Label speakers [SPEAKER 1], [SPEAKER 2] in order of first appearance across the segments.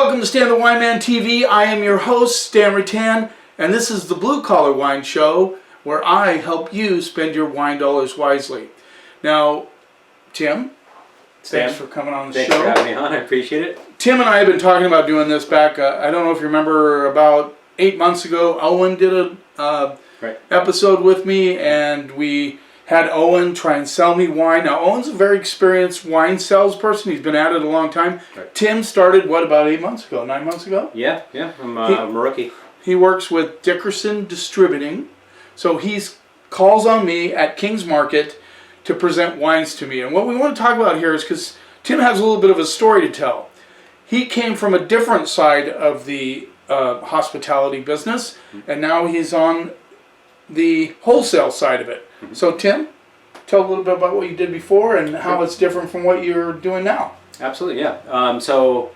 [SPEAKER 1] welcome to Stan the Wine Man TV. I am your host, Stan Rattan, and this is the Blue Collar Wine Show, where I help you spend your wine dollars wisely. Now, Tim, thanks for coming on the show.
[SPEAKER 2] Thanks for having me on. I appreciate it.
[SPEAKER 1] Tim and I have been talking about doing this back, I don't know if you remember, about 8 months ago. Owen did a episode with me, and we had Owen try and sell me wine. Now, Owen's a very experienced wine salesperson. He's been at it a long time. Right. Tim started, about 8 months ago, 9 months ago?
[SPEAKER 2] Yeah. I'm a rookie.
[SPEAKER 1] He works with Dickerson Distributing. So he calls on me at King's Market to present wines to me. And what we want to talk about here is, because Tim has a little bit of a story to tell. He came from a different side of the hospitality business, and now he's on the wholesale side of it. So Tim, tell a little bit about what you did before and how it's different from what you're doing now.
[SPEAKER 2] Absolutely, yeah. So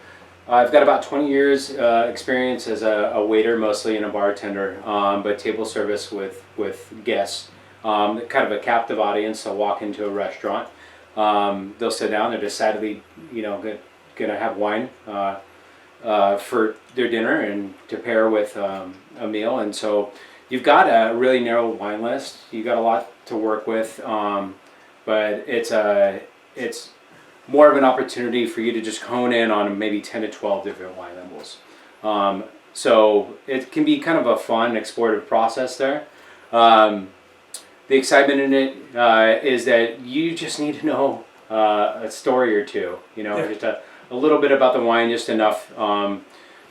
[SPEAKER 2] I've got about 20 years experience as a waiter, mostly, and a bartender, but table service with guests. Kind of a captive audience. They'll walk into a restaurant. They'll sit down. They're decidedly, going to have wine for their dinner and to pair with a meal. And so you've got a really narrow wine list. You've got a lot to work with, but it's more of an opportunity for you to just hone in on maybe 10 to 12 different wine labels. So it can be kind of a fun, explorative process there. The excitement in it is that you just need to know a story or two, just a little bit about the wine, just enough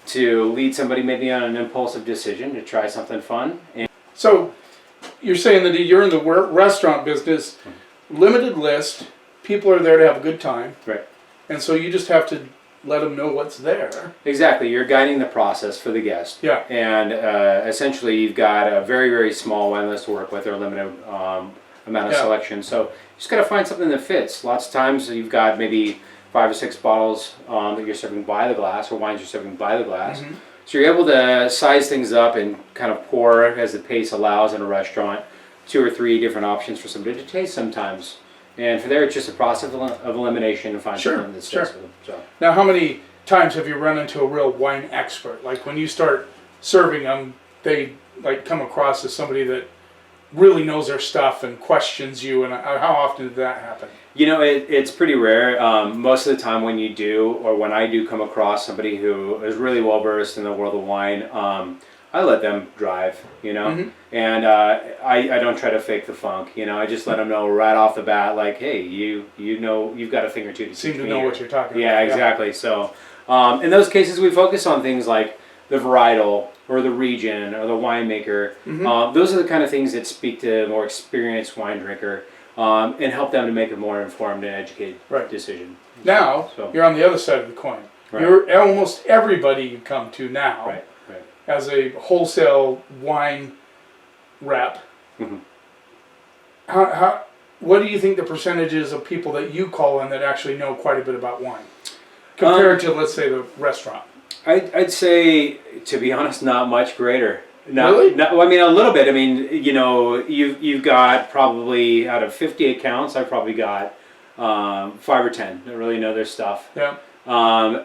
[SPEAKER 2] to lead somebody maybe on an impulsive decision to try something fun.
[SPEAKER 1] So you're saying that you're in the restaurant business, limited list, people are there to have a good time.
[SPEAKER 2] Right.
[SPEAKER 1] And so you just have to let them know what's there.
[SPEAKER 2] Exactly. You're guiding the process for the guest.
[SPEAKER 1] Yeah.
[SPEAKER 2] And essentially you've got a very, very small wine list to work with, or a limited amount of selection. So you just got to find something that fits. Lots of times you've got maybe 5 or 6 bottles that you're serving by the glass, or wines you're serving by the glass. Mm-hmm. So you're able to size things up and kind of pour, as the pace allows in a restaurant, 2 or 3 different options for somebody to taste sometimes. And for there, it's just a process of elimination and find something that fits with them. So.
[SPEAKER 1] Now, how many times have you run into a real wine expert? Like when you start serving them, they come across as somebody that really knows their stuff and questions you, and how often did that happen?
[SPEAKER 2] It's pretty rare. Most of the time when you do, or when I do come across somebody who is really well versed in the world of wine, I let them drive, mm-hmm. And I don't try to fake the funk, I just let them know right off the bat, like, hey, you've got a thing or two to teach me.
[SPEAKER 1] Seem to know what you're talking about.
[SPEAKER 2] Yeah, exactly. So in those cases, we focus on things like the varietal, or the region, or the winemaker. Mm-hmm. Those are the kind of things that speak to a more experienced wine drinker, and help them to make a more informed and educated decision.
[SPEAKER 1] Now, you're on the other side of the coin. Right. You're almost everybody you come to now.
[SPEAKER 2] Right.
[SPEAKER 1] As a wholesale wine rep, mm-hmm. What do you think the percentage is of people that you call in that actually know quite a bit about wine, compared to, let's say, the restaurant?
[SPEAKER 2] I'd say, to be honest, not much greater.
[SPEAKER 1] Really?
[SPEAKER 2] Well, I mean, a little bit. I mean, you've got probably, out of 50 accounts, I've probably got 5 or 10 that really know their stuff. Yeah.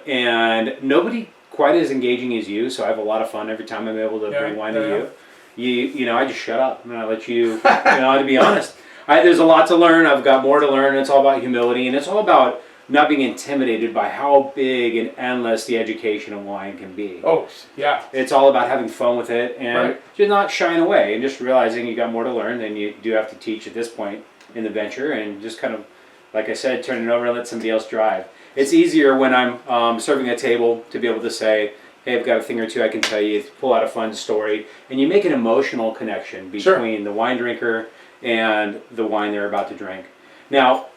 [SPEAKER 2] And nobody quite as engaging as you, so I have a lot of fun every time I'm able to bring wine to you. I just shut up and I let you, to be honest. There's a lot to learn. I've got more to learn. It's all about humility, and it's all about not being intimidated by how big and endless the education of wine can be.
[SPEAKER 1] Oh, yeah.
[SPEAKER 2] It's all about having fun with it and just not shying away, and just realizing you got more to learn than you do have to teach at this point in the venture, and just kind of, like I said, turn it over and let somebody else drive. It's easier when I'm serving a table to be able to say, hey, I've got a thing or two I can tell you, pull out a fun story, and you make an emotional connection between the wine drinker and the wine they're about to drink. Now,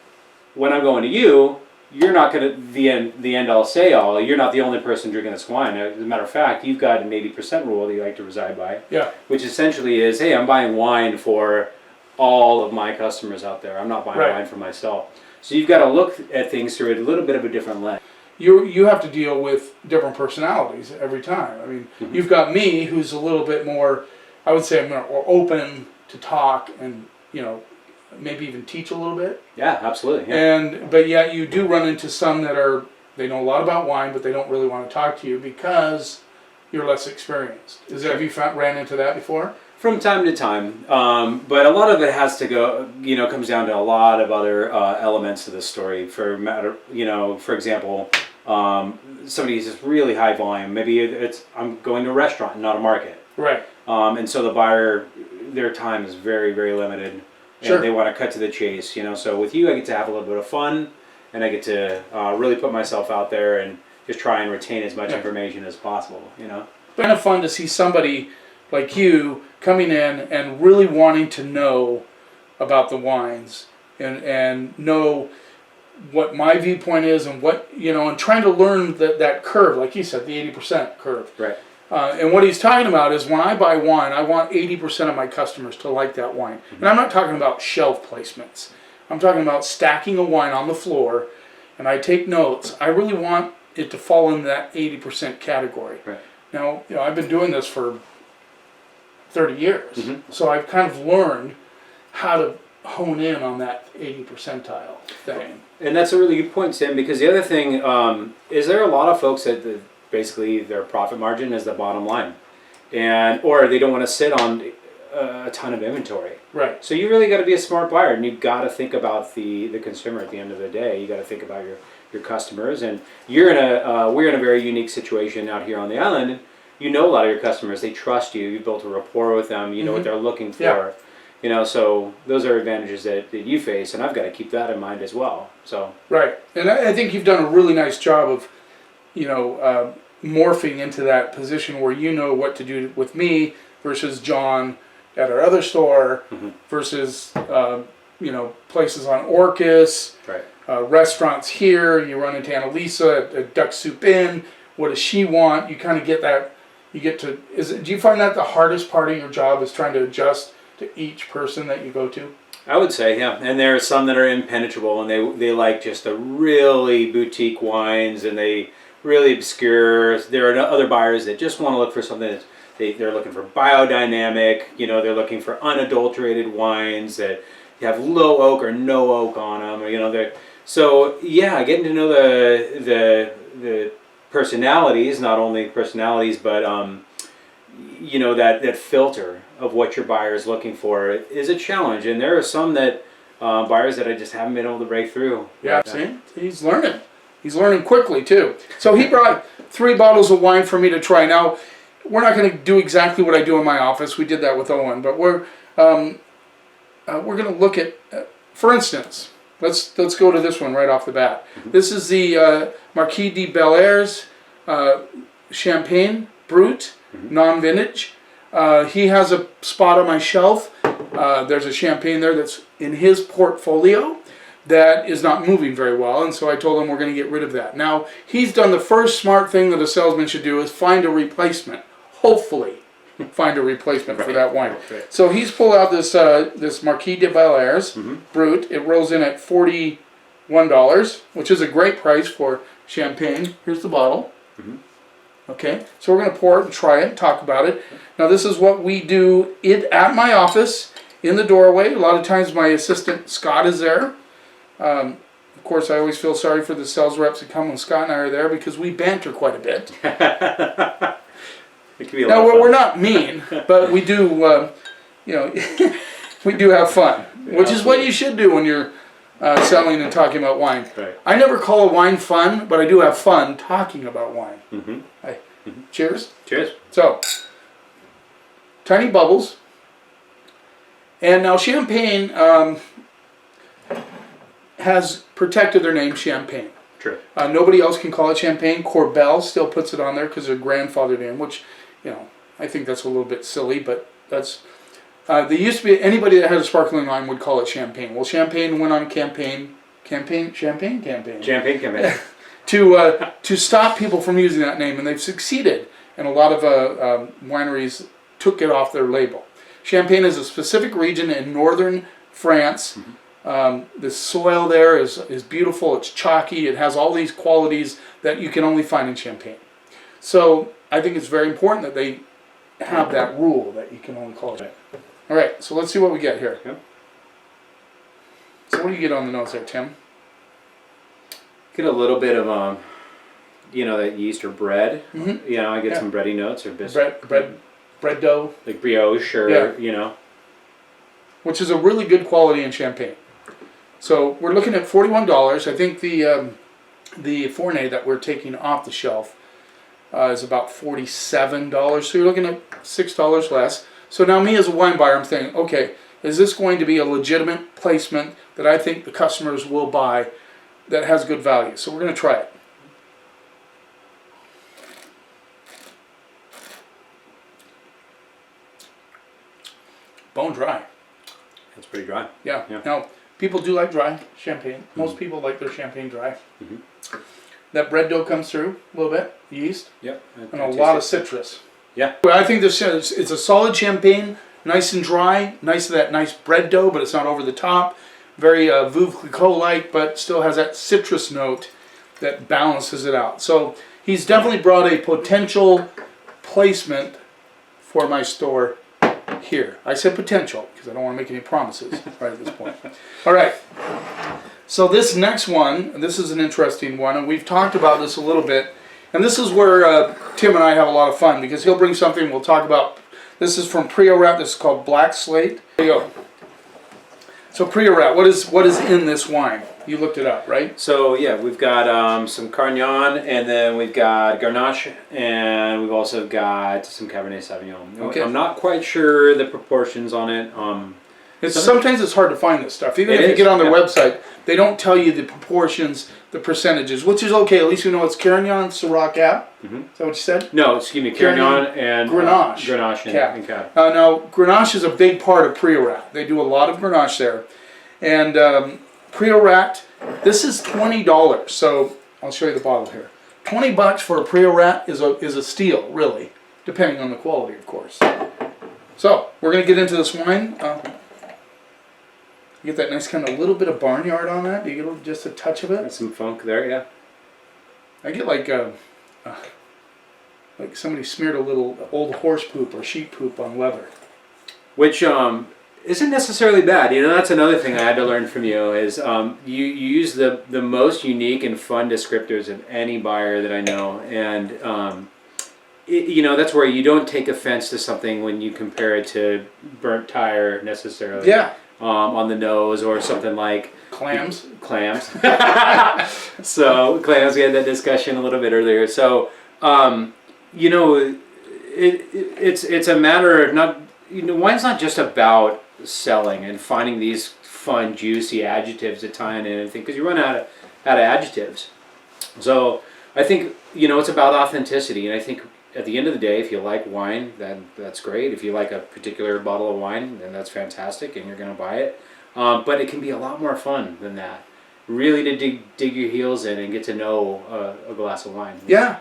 [SPEAKER 2] when I'm going to you, you're not going to the end all say all. You're not the only person drinking this wine. As a matter of fact, you've got an 80% rule that you like to reside by, which essentially is, hey, I'm buying wine for all of my customers out there. I'm not buying wine for myself. So you've got to look at things through a little bit of a different lens.
[SPEAKER 1] You have to deal with different personalities every time. I mean, mm-hmm. You've got me, who's a little bit more, I would say, more open to talk and, maybe even teach a little bit.
[SPEAKER 2] Yeah, absolutely. Yeah.
[SPEAKER 1] But yet you do run into some that are They know a lot about wine, but they don't really want to talk to you because you're less experienced. Have you ran into that before?
[SPEAKER 2] From time to time, but a lot of it has to go, comes down to a lot of other elements of the story. For example, somebody uses really high volume. Maybe I'm going to a restaurant, not a market.
[SPEAKER 1] Right.
[SPEAKER 2] And so the buyer, their time is very, very limited, and they want to cut to the chase. So with you, I get to have a little bit of fun, and I get to really put myself out there and just try and retain as much information as possible. It's
[SPEAKER 1] kind of fun to see somebody like you coming in and really wanting to know about the wines and know what my viewpoint is and what, and trying to learn that curve, like you said, the 80% curve.
[SPEAKER 2] Right.
[SPEAKER 1] And what he's talking about is when I buy wine, I want 80% of my customers to like that wine. Mm-hmm. And I'm not talking about shelf placements. I'm talking about stacking a wine on the floor, and I take notes. I really want it to fall in that 80% category.
[SPEAKER 2] Right.
[SPEAKER 1] Now, I've been doing this for 30 years.
[SPEAKER 2] Mm-hmm.
[SPEAKER 1] So I've kind of learned how to hone in on that 80 percentile thing.
[SPEAKER 2] And that's a really good point, Tim, because the other thing is there are a lot of folks that basically their profit margin is the bottom line, or they don't want to sit on a ton of inventory.
[SPEAKER 1] Right.
[SPEAKER 2] So you really got to be a smart buyer, and you've got to think about the consumer at the end of the day. You got to think about your customers, and we're in a very unique situation out here on the island. And a lot of your customers, they trust you. You built a rapport with them. You know what they're looking for.
[SPEAKER 1] Yeah.
[SPEAKER 2] So those are advantages that you face, and I've got to keep that in mind as well. So
[SPEAKER 1] right, and I think you've done a really nice job of, morphing into that position where you know what to do with me versus John at our other store versus places on Orcas,
[SPEAKER 2] right.
[SPEAKER 1] Restaurants here. You run into Annalisa at Duck Soup Inn. What does she want? You kind of get that. You get to. Do you find that the hardest part of your job is trying to adjust to each person that you go to?
[SPEAKER 2] I would say, yeah. And there are some that are impenetrable, and they like just the really boutique wines, and they really obscure. There are other buyers that just want to look for something that they're looking for biodynamic. They're looking for unadulterated wines that have low oak or no oak on them. So yeah, getting to know the personalities, not only personalities, but that filter of what your buyer is looking for is a challenge, and there are some that buyers that I just haven't been able to break through.
[SPEAKER 1] Yeah, see, he's learning. He's learning quickly too. So he brought 3 bottles of wine for me to try. Now, we're not going to do exactly what I do in my office. We did that with Owen, but we're going to look at, for instance, let's go to this one right off the bat. Mm-hmm. This is the Marquis de Bel Air's Champagne Brut, non-vintage. He has a spot on my shelf. There's a champagne there that's in his portfolio that is not moving very well, and so I told him we're going to get rid of that. Now, he's done the first smart thing that a salesman should do is find a replacement. Hopefully, find a replacement for that wine. Right. So he's pulled out this Marquis de Bel Air's Brut. It rolls in at $41, which is a great price for champagne. Here's the bottle. Mm-hmm. Okay, so we're going to pour it and try it and talk about it. Now, this is what we do at my office in the doorway. A lot of times my assistant Scott is there. Of course, I always feel sorry for the sales reps that come when Scott and I are there because we banter quite a bit.
[SPEAKER 2] It can be a
[SPEAKER 1] now,
[SPEAKER 2] lot of fun.
[SPEAKER 1] we're not mean, but we do, we do have fun, which is what you should do when you're selling and talking about wine.
[SPEAKER 2] Right.
[SPEAKER 1] I never call a wine fun, but I do have fun talking about wine. Mm-hmm. Hey, cheers.
[SPEAKER 2] Cheers.
[SPEAKER 1] So, tiny bubbles. And now champagne has protected their name, Champagne.
[SPEAKER 2] True.
[SPEAKER 1] Nobody else can call it Champagne. Corbel still puts it on there because they're grandfathered in, which, I think that's a little bit silly, but that's... They used to be, anybody that had a sparkling wine would call it Champagne. Well, Champagne went on a campaign to stop people from using that name, and they've succeeded. And a lot of wineries took it off their label. Champagne is a specific region in northern France. Mm-hmm. The soil there is beautiful. It's chalky. It has all these qualities that you can only find in Champagne. So I think it's very important that they have that rule that you can only call it. All right, so let's see what we get here.
[SPEAKER 2] Yep.
[SPEAKER 1] So what do you get on the nose there, Tim?
[SPEAKER 2] Get a little bit of that yeast or bread.
[SPEAKER 1] Mm-hmm.
[SPEAKER 2] I get some bready notes or biscuit.
[SPEAKER 1] Bread dough.
[SPEAKER 2] Like brioche or,
[SPEAKER 1] Which is a really good quality in Champagne. So we're looking at $41. I think the Fournet that we're taking off the shelf is about $47. So you're looking at $6 less. So now me as a wine buyer, I'm thinking, okay, is this going to be a legitimate placement that I think the customers will buy that has good value? So we're going to try it. Bone dry.
[SPEAKER 2] It's pretty dry.
[SPEAKER 1] Yeah. Now, people do like dry Champagne. Most people like their Champagne dry. That bread dough comes through a little bit, yeast,
[SPEAKER 2] Yep.
[SPEAKER 1] and a lot of citrus.
[SPEAKER 2] Yeah.
[SPEAKER 1] Well, I think this is, it's a solid Champagne, nice and dry, that nice bread dough, but it's not over the top. Very Veuve Clicquot-like, but still has that citrus note that balances it out. So he's definitely brought a potential placement for my store here. I said potential because I don't want to make any promises right at this point. All right. So this next one, this is an interesting one, and we've talked about this a little bit. And this is where Tim and I have a lot of fun because he'll bring something we'll talk about. This is from Priorat. This is called Black Slate. There you go. So Priorat, what is in this wine? You looked it up, right?
[SPEAKER 2] So yeah, we've got some Carignan, and then we've got Grenache, and we've also got some Cabernet Sauvignon.
[SPEAKER 1] Okay.
[SPEAKER 2] I'm not quite sure the proportions on it.
[SPEAKER 1] Sometimes it's hard to find this stuff. Even if you get on their website, they don't tell you the proportions, the percentages, which is okay. At least you know it's Carignan, Syrah, Cab. Is that what you said?
[SPEAKER 2] No, excuse me, Carignan and
[SPEAKER 1] Grenache.
[SPEAKER 2] Grenache and Cab.
[SPEAKER 1] Now, Grenache is a big part of Priorat. They do a lot of Grenache there. And Priorat, this is $20. So I'll show you the bottle here. $20 for a Priorat is a steal, really, depending on the quality, of course. So we're going to get into this wine. You get that nice kind of little bit of barnyard on that. You get just a touch of it.
[SPEAKER 2] There's some funk there, yeah.
[SPEAKER 1] I get like somebody smeared a little old horse poop or sheep poop on leather.
[SPEAKER 2] Which isn't necessarily bad. That's another thing I had to learn from you is you use the most unique and fun descriptors of any buyer that I know, and that's where you don't take offense to something when you compare it to burnt tire necessarily.
[SPEAKER 1] Yeah.
[SPEAKER 2] On the nose or something like
[SPEAKER 1] clams.
[SPEAKER 2] So clams, we had that discussion a little bit earlier. So it's a matter of not. Wine's not just about selling and finding these fun, juicy adjectives to tie in anything, because you run out of adjectives. So I think it's about authenticity, and I think at the end of the day, if you like wine, then that's great. If you like a particular bottle of wine, then that's fantastic, and you're going to buy it. But it can be a lot more fun than that. Really, to dig your heels in and get to know a glass of wine.
[SPEAKER 1] Yeah.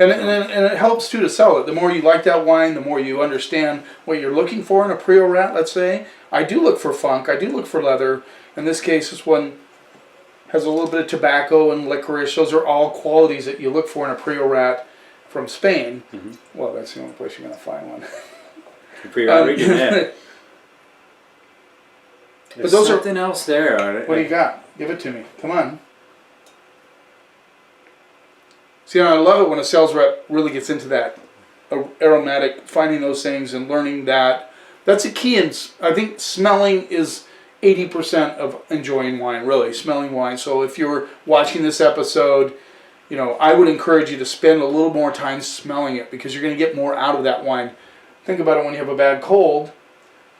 [SPEAKER 1] And it helps too to sell it. The more you like that wine, the more you understand what you're looking for in a Priorat, let's say. I do look for funk. I do look for leather. In this case, this one has a little bit of tobacco and licorice. Those are all qualities that you look for in a Priorat from Spain. Well, that's the only place you're going to find one.
[SPEAKER 2] The Priorat region, yeah. There's
[SPEAKER 1] those
[SPEAKER 2] something else there.
[SPEAKER 1] What do you got? Give it to me. Come on. See, I love it when a sales rep really gets into that aromatic, finding those things and learning that. That's a key. And I think smelling is 80% of enjoying wine, really, smelling wine. So if you're watching this episode, I would encourage you to spend a little more time smelling it, because you're going to get more out of that wine. Think about it when you have a bad cold,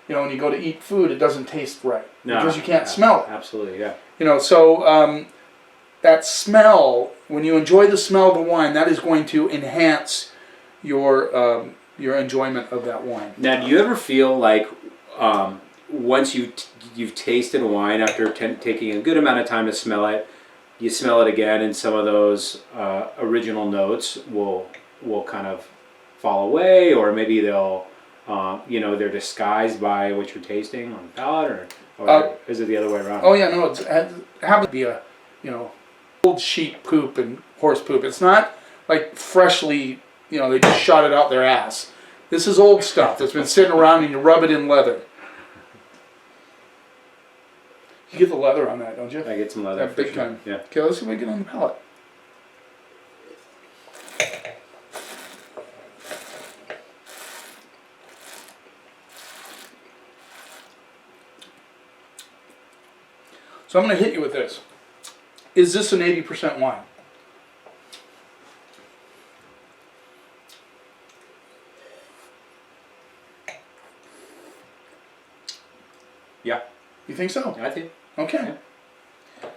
[SPEAKER 1] when you go to eat food, it doesn't taste right because you can't smell it.
[SPEAKER 2] Absolutely, yeah.
[SPEAKER 1] So that smell, when you enjoy the smell of the wine, that is going to enhance your enjoyment of that wine.
[SPEAKER 2] Now, do you ever feel like once you've tasted a wine after taking a good amount of time to smell it, you smell it again, and some of those original notes will kind of fall away, or maybe they'll they're disguised by what you're tasting on the palate, or is it the other way around?
[SPEAKER 1] Oh yeah, no, it happens to be a old sheep poop and horse poop. It's not like freshly they just shot it out their ass. This is old stuff that's been sitting around, and you rub it in leather. You get the leather on that, don't you?
[SPEAKER 2] I get some leather.
[SPEAKER 1] That big
[SPEAKER 2] sure.
[SPEAKER 1] time.
[SPEAKER 2] Yeah.
[SPEAKER 1] Okay, let's see what we get on the palate. So I'm going to hit you with this. Is this an 80% wine?
[SPEAKER 2] Yeah.
[SPEAKER 1] You think so?
[SPEAKER 2] I think.
[SPEAKER 1] Okay.
[SPEAKER 2] Yeah.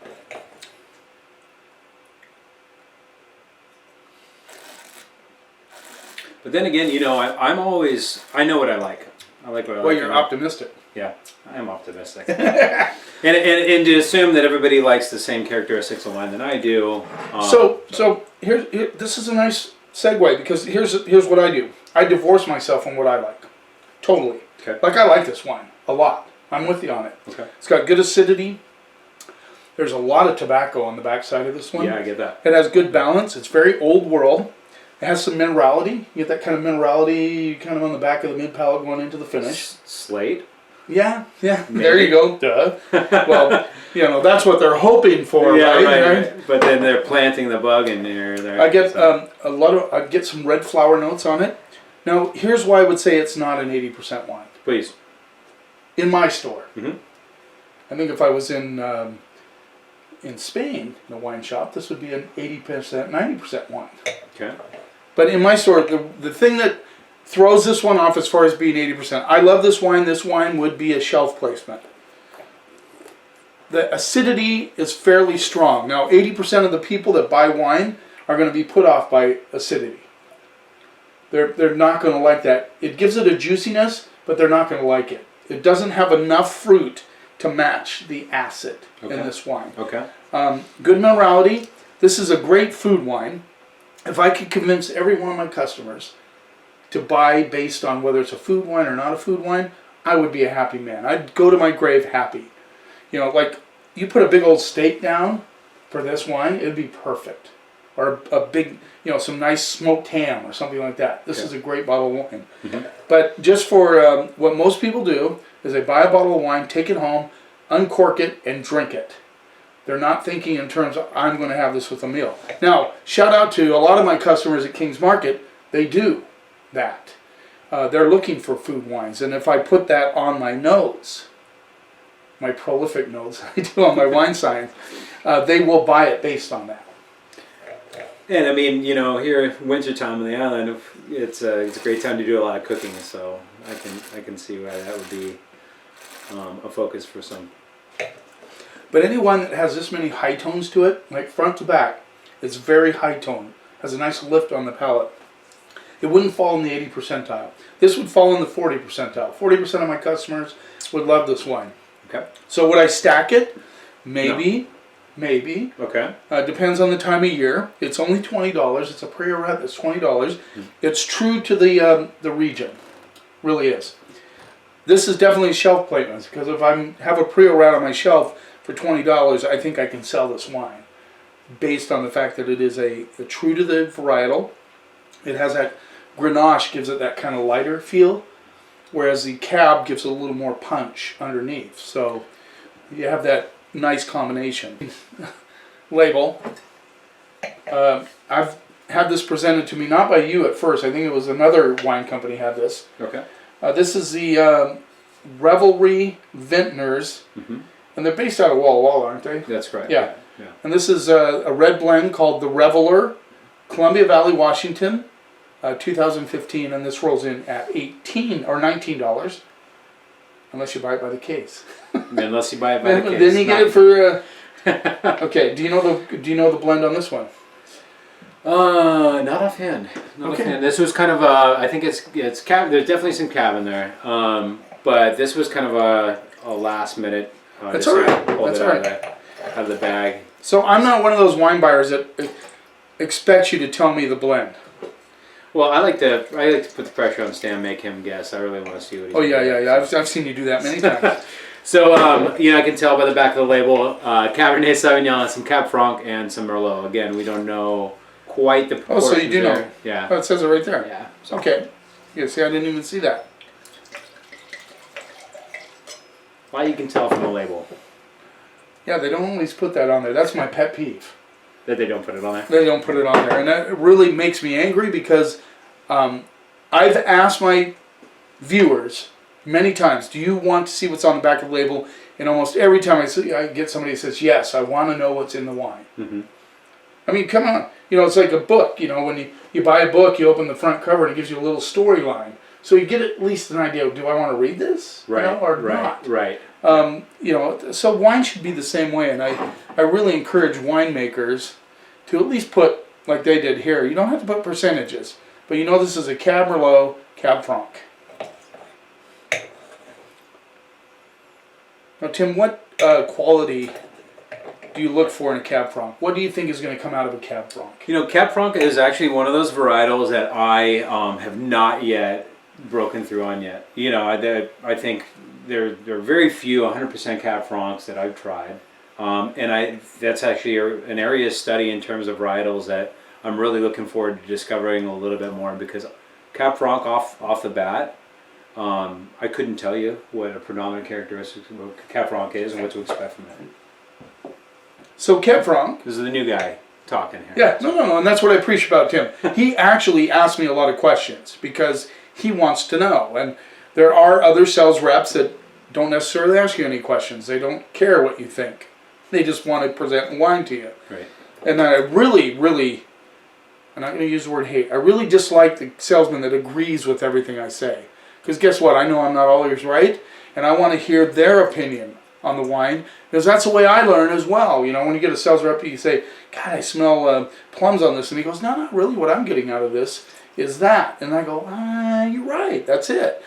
[SPEAKER 2] But then again, you know, I know what I like. I like what I like.
[SPEAKER 1] Well, you're optimistic.
[SPEAKER 2] Yeah, I am optimistic. and to assume that everybody likes the same characteristics of wine that I do.
[SPEAKER 1] So here, this is a nice segue because here's what I do. I divorce myself from what I like. Totally.
[SPEAKER 2] Okay.
[SPEAKER 1] Like I like this wine a lot. I'm with you on it.
[SPEAKER 2] Okay.
[SPEAKER 1] It's got good acidity. There's a lot of tobacco on the backside of this one.
[SPEAKER 2] Yeah, I get that.
[SPEAKER 1] It has good balance. It's very old world. It has some minerality. You get that kind of minerality kind of on the back of the mid palate going into the finish.
[SPEAKER 2] Slate?
[SPEAKER 1] Yeah.
[SPEAKER 2] Maybe.
[SPEAKER 1] There you go. Duh. Well, you know, that's what they're hoping for,
[SPEAKER 2] Yeah,
[SPEAKER 1] right?
[SPEAKER 2] But then they're planting the bug in there.
[SPEAKER 1] I get I get some red flower notes on it. Now, here's why I would say it's not an 80% wine.
[SPEAKER 2] Please.
[SPEAKER 1] In my store.
[SPEAKER 2] Mm-hmm.
[SPEAKER 1] I think if I was in Spain, in a wine shop, this would be an 80%, 90% wine.
[SPEAKER 2] Okay.
[SPEAKER 1] But in my store, the thing that throws this one off as far as being 80%, I love this wine. This wine would be a shelf placement. The acidity is fairly strong. Now, 80% of the people that buy wine are going to be put off by acidity. They're not going to like that. It gives it a juiciness, but they're not going to like it. It doesn't have enough fruit to match the acid in this wine.
[SPEAKER 2] Okay.
[SPEAKER 1] Good minerality. This is a great food wine. If I could convince every one of my customers to buy based on whether it's a food wine or not a food wine, I would be a happy man. I'd go to my grave happy. You know, like you put a big old steak down for this wine, it'd be perfect. Or a big, you know, some nice smoked ham or something like that. This is a great bottle of wine. Mm-hmm. But just for what most people do is they buy a bottle of wine, take it home, uncork it, and drink it. They're not thinking in terms of, I'm going to have this with a meal. Now, shout out to a lot of my customers at King's Market. They do that. They're looking for food wines. And if I put that on my notes, my prolific notes I do on my wine science, they will buy it based on that.
[SPEAKER 2] And I mean, you know, here wintertime on the island, it's a great time to do a lot of cooking. So I can see why that would be a focus for some.
[SPEAKER 1] But any wine that has this many high tones to it, like front to back, it's very high tone. Has a nice lift on the palate. It wouldn't fall in the 80 percentile. This would fall in the 40 percentile. 40% of my customers would love this wine.
[SPEAKER 2] Okay.
[SPEAKER 1] So would I stack it? Maybe. No. Maybe.
[SPEAKER 2] Okay.
[SPEAKER 1] Depends on the time of year. It's only $20. It's a Priorat that's $20. It's true to the region. Really is. This is definitely shelf placement because if I have a Priorat on my shelf for $20, I think I can sell this wine based on the fact that it is a true to the varietal. It has that Grenache, gives it that kind of lighter feel, whereas the Cab gives it a little more punch underneath. So you have that nice combination. Label. I've had this presented to me not by you at first. I think it was another wine company had this.
[SPEAKER 2] Okay.
[SPEAKER 1] This is the Revelry Vintners. Mm-hmm. And they're based out of Walla Walla, aren't they?
[SPEAKER 2] That's correct.
[SPEAKER 1] Yeah. And this is a red blend called the Reveler, Columbia Valley, Washington, 2015. And this rolls in at $18 or $19, unless you buy it by the case.
[SPEAKER 2] Unless you buy it by the case.
[SPEAKER 1] Then you get it for. Okay. Do you know the blend on this one?
[SPEAKER 2] Not offhand. Not offhand. This was kind of I think it's cab. There's definitely some cab in there. But this was kind of a last minute.
[SPEAKER 1] That's all right. That's all right.
[SPEAKER 2] Out of the bag.
[SPEAKER 1] So I'm not one of those wine buyers that expects you to tell me the blend.
[SPEAKER 2] Well, I like to put the pressure on Stan, make him guess. I really want to see what he's.
[SPEAKER 1] Oh yeah. I've seen you do that many times.
[SPEAKER 2] So you know, I can tell by the back of the label, Cabernet Sauvignon, some Cab Franc, and some Merlot. Again, we don't know quite the proportions.
[SPEAKER 1] Oh, so you do know?
[SPEAKER 2] Yeah.
[SPEAKER 1] Oh, it says it right there.
[SPEAKER 2] Yeah. So.
[SPEAKER 1] Okay. Yeah. See, I didn't even see that.
[SPEAKER 2] Well, you can tell from the label.
[SPEAKER 1] Yeah, they don't always put that on there. That's my pet peeve.
[SPEAKER 2] That they don't put it on there?
[SPEAKER 1] They don't put it on there. And that really makes me angry because I've asked my viewers many times, do you want to see what's on the back of the label? And almost every time I get somebody that says, yes, I want to know what's in the wine.
[SPEAKER 2] Mm-hmm.
[SPEAKER 1] I mean, come on. It's like a book. When you buy a book, you open the front cover and it gives you a little storyline. So you get at least an idea of, do I want to read this?
[SPEAKER 2] Right.
[SPEAKER 1] Or
[SPEAKER 2] right.
[SPEAKER 1] not?
[SPEAKER 2] Right.
[SPEAKER 1] So wine should be the same way. And I really encourage winemakers to at least put, like they did here, you don't have to put percentages. But this is a Cab Merlot, Cab Franc. Now, Tim, what quality do you look for in a Cab Franc? What do you think is going to come out of a Cab Franc?
[SPEAKER 2] Cab Franc is actually one of those varietals that I have not yet broken through on yet. I think there are very few 100% Cab Francs that I've tried. And that's actually an area of study in terms of varietals that I'm really looking forward to discovering a little bit more, because Cab Franc off the bat, I couldn't tell you what a predominant characteristic of Cab Franc is and what to expect from it.
[SPEAKER 1] So Cab Franc...
[SPEAKER 2] This is the new guy talking here.
[SPEAKER 1] Yeah, no, and that's what I appreciate about Tim. He actually asked me a lot of questions because he wants to know. And there are other sales reps that don't necessarily ask you any questions. They don't care what you think. They just want to present wine to you.
[SPEAKER 2] Right.
[SPEAKER 1] And I really, I'm not going to use the word hate, I really dislike the salesman that agrees with everything I say. Because guess what? I know I'm not always right, and I want to hear their opinion on the wine, because that's the way I learn as well. When you get a sales rep, you say, God, I smell plums on this. And he goes, no, not really. What I'm getting out of this is that. And I go, you're right. That's it.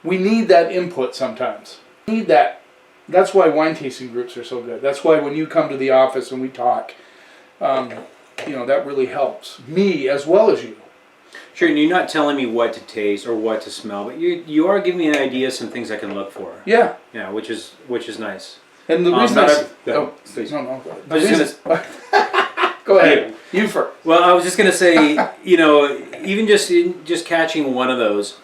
[SPEAKER 1] We need that input sometimes. We need that. That's why wine tasting groups are so good. That's why when you come to the office and we talk, that really helps me as well as you.
[SPEAKER 2] Sure, and you're not telling me what to taste or what to smell, but you are giving me an idea of some things I can look for.
[SPEAKER 1] Yeah.
[SPEAKER 2] Yeah, which is nice.
[SPEAKER 1] And the reason Go ahead. You first.
[SPEAKER 2] Well, I was just gonna say, even just catching one of those,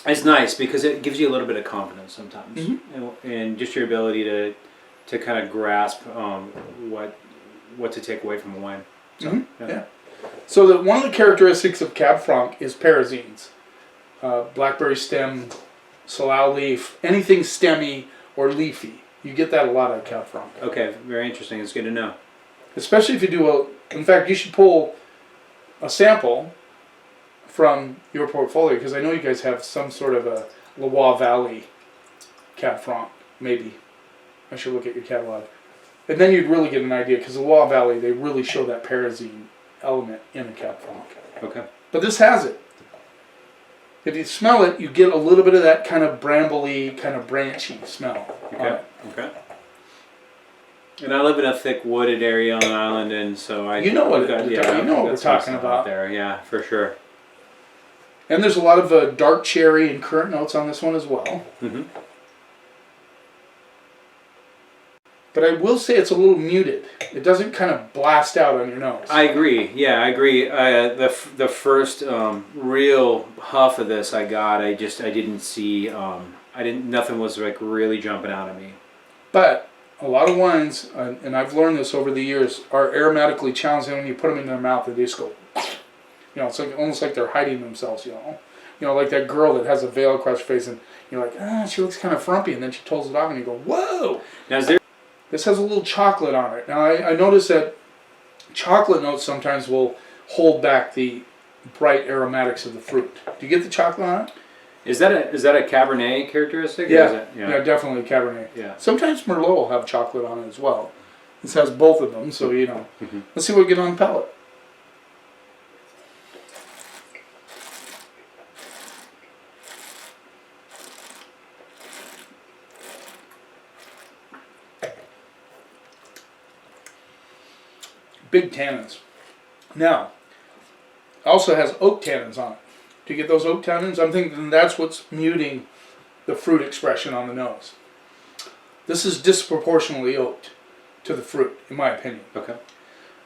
[SPEAKER 2] it's nice because it gives you a little bit of confidence sometimes, and just your ability to kind of grasp what to take away from a wine. So,
[SPEAKER 1] yeah. So one of the characteristics of Cab Franc is parazines. Blackberry stem, salal leaf, anything stemmy or leafy. You get that a lot out of Cab Franc.
[SPEAKER 2] Okay, very interesting. It's good to know.
[SPEAKER 1] Especially if you do in fact, you should pull a sample from your portfolio, because I know you guys have some sort of a Loire Valley Cab Franc, maybe. I should look at your catalog. And then you'd really get an idea, because the Loire Valley, they really show that parazine element in a Cab Franc.
[SPEAKER 2] Okay.
[SPEAKER 1] But this has it. If you smell it, you get a little bit of that kind of brambly, kind of branchy smell.
[SPEAKER 2] Okay. Okay. And I live in a thick wooded area on an island, and so I...
[SPEAKER 1] You know what we're talking about.
[SPEAKER 2] There, yeah, for sure.
[SPEAKER 1] And there's a lot of dark cherry and currant notes on this one as well.
[SPEAKER 2] Mm-hmm.
[SPEAKER 1] But I will say it's a little muted. It doesn't kind of blast out on your nose.
[SPEAKER 2] I agree. Yeah, I agree. The first real huff of this I got, I didn't see. Nothing was like really jumping out at me.
[SPEAKER 1] But a lot of wines, and I've learned this over the years, are aromatically challenged, and when you put them in their mouth, they just go. It's like almost like they're hiding themselves. Like that girl that has a veil across her face, and you're like, she looks kind of frumpy, and then she pulls it off, and you go, whoa.
[SPEAKER 2] Now is there?
[SPEAKER 1] This has a little chocolate on it. Now, I notice that chocolate notes sometimes will hold back the bright aromatics of the fruit. Do you get the chocolate on it?
[SPEAKER 2] Is that a Cabernet characteristic?
[SPEAKER 1] Yeah, definitely a Cabernet.
[SPEAKER 2] Yeah.
[SPEAKER 1] Sometimes Merlot will have chocolate on it as well. This has both of them, so
[SPEAKER 2] Mm-hmm.
[SPEAKER 1] Let's see what we get on the palate. Big tannins. Now, also has oak tannins on it. Do you get those oak tannins? I'm thinking that's what's muting the fruit expression on the nose. This is disproportionately oaked to the fruit, in my opinion.
[SPEAKER 2] Okay.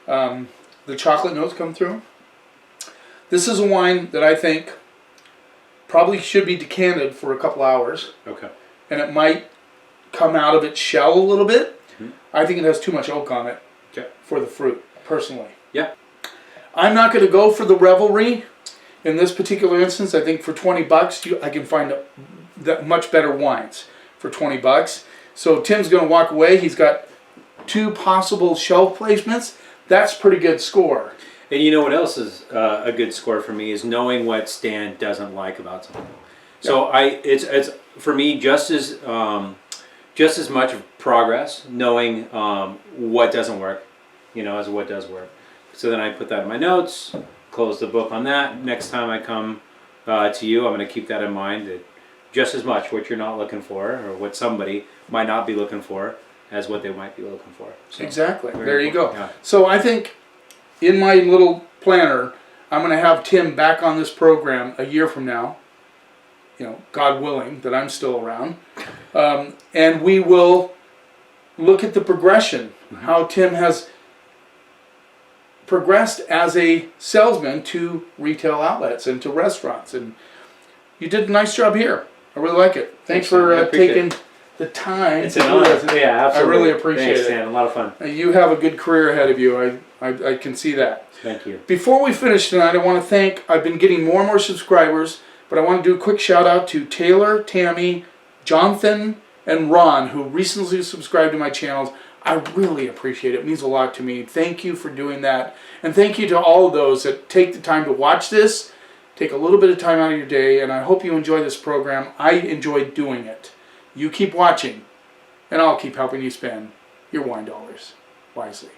[SPEAKER 1] The chocolate notes come through. This is a wine that I think probably should be decanted for a couple hours.
[SPEAKER 2] Okay.
[SPEAKER 1] And it might come out of its shell a little bit. Mm-hmm. I think it has too much oak on it for the fruit. Personally.
[SPEAKER 2] Yeah.
[SPEAKER 1] I'm not going to go for the revelry in this particular instance. I think for $20 I can find that much better wines for $20. So Tim's going to walk away. He's got 2 possible shelf placements. That's a pretty good score.
[SPEAKER 2] And you know what else is a good score for me is knowing what Stan doesn't like about something. So it's for me just as much of progress knowing what doesn't work, as what does work. So then I put that in my notes, close the book on that. Next time I come to you, I'm going to keep that in mind. That just as much what you're not looking for or what somebody might not be looking for as what they might be looking for. So,
[SPEAKER 1] exactly. There you go.
[SPEAKER 2] Yeah.
[SPEAKER 1] So I think in my little planner, I'm going to have Tim back on this program a year from now. God willing that I'm still around. And we will look at the progression, how Tim has progressed as a salesman to retail outlets and to restaurants. And you did a nice job here. I really like it. Thanks for taking the time.
[SPEAKER 2] It's an honor. Yeah, absolutely.
[SPEAKER 1] I really appreciate
[SPEAKER 2] Thanks,
[SPEAKER 1] it.
[SPEAKER 2] Stan. A lot of fun.
[SPEAKER 1] You have a good career ahead of you. I can see that.
[SPEAKER 2] Thank you.
[SPEAKER 1] Before we finish tonight, I want to thank, I've been getting more and more subscribers, but I want to do a quick shout out to Taylor, Tammy, Jonathan, and Ron, who recently subscribed to my channels. I really appreciate it. It means a lot to me. Thank you for doing that. And thank you to all of those that take the time to watch this. Take a little bit of time out of your day, and I hope you enjoy this program. I enjoyed doing it. You keep watching, and I'll keep helping you spend your wine dollars wisely.